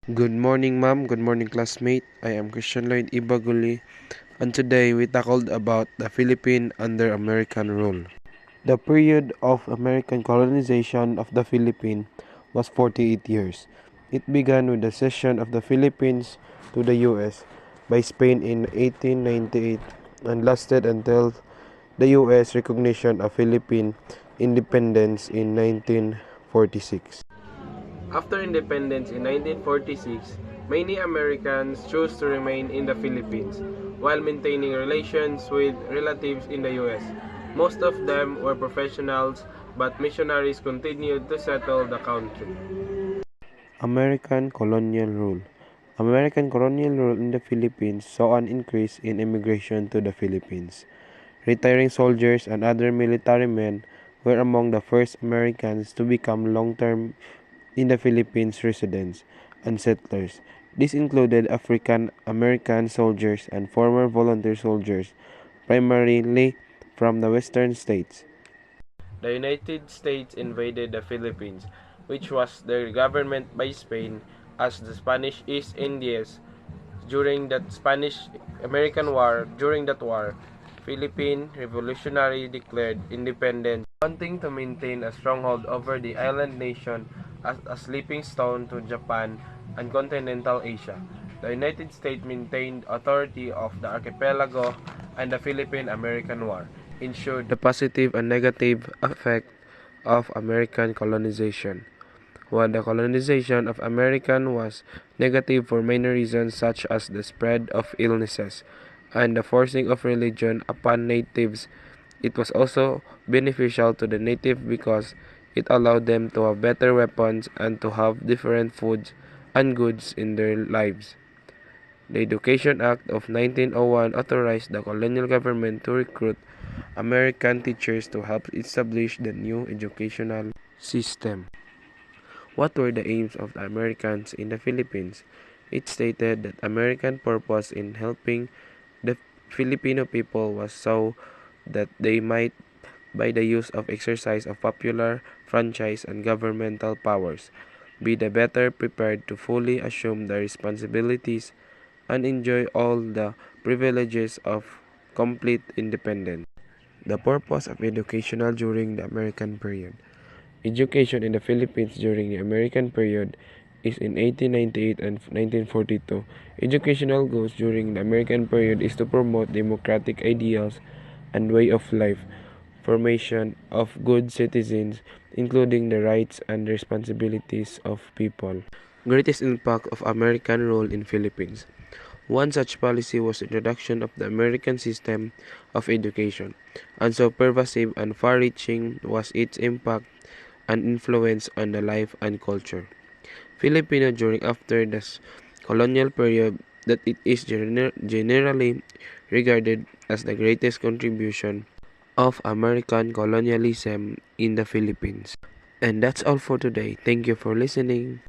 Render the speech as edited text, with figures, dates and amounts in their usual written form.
Good morning, ma'am. Good morning, classmate. I am Christian Lloyd Ibaguli, and today we tackled about the Philippine under American rule. The period of American colonization of the Philippines was 48 years. It began with the cession of the Philippines to the U.S. by Spain in 1898 and lasted until the U.S. recognition of Philippine independence in 1946. After independence in 1946, many Americans chose to remain in the Philippines while maintaining relations with relatives in the US. Most of them were professionals, but missionaries continued to settle the country. American colonial rule. American colonial rule in the Philippines saw an increase in immigration to the Philippines. Retiring soldiers and other military men were among the first Americans to become long-term in the Philippines residents and settlers. This included African American soldiers and former volunteer soldiers, primarily from the western states. The United States invaded the Philippines, which was their government by Spain as the Spanish East Indies during the Spanish-American War. During that war, Philippine Revolutionary declared independence, wanting to maintain a stronghold over the island nation as a sleeping stone to Japan and continental Asia. The United States maintained authority of the archipelago, and the Philippine-American War ensured The positive and negative effect of American colonization. While the colonization of American was negative for many reasons such as the spread of illnesses and the forcing of religion upon natives, it was also beneficial to the native because it allowed them to have better weapons and to have different foods and goods in their lives. The Education Act of 1901 authorized the colonial government to recruit American teachers to help establish the new educational system. What were the aims of the Americans in the Philippines? It stated that American purpose in helping the Filipino people was so that they might, by the use of exercise of popular franchise and governmental powers, be the better prepared to fully assume the responsibilities and enjoy all the privileges of complete independence. The purpose of educational during the American period. Education in the Philippines during the American period is in 1898 and 1942. Educational goals during the American period is to promote democratic ideals and way of life, formation of good citizens, including the rights and responsibilities of people. Greatest impact of American rule in Philippines. One such policy was the introduction of the American system of education, and so pervasive and far-reaching was its impact and influence on the life and culture. Filipino during after the colonial period that it is generally regarded as the greatest contribution of American colonialism in the Philippines. And that's all for today. Thank you for listening.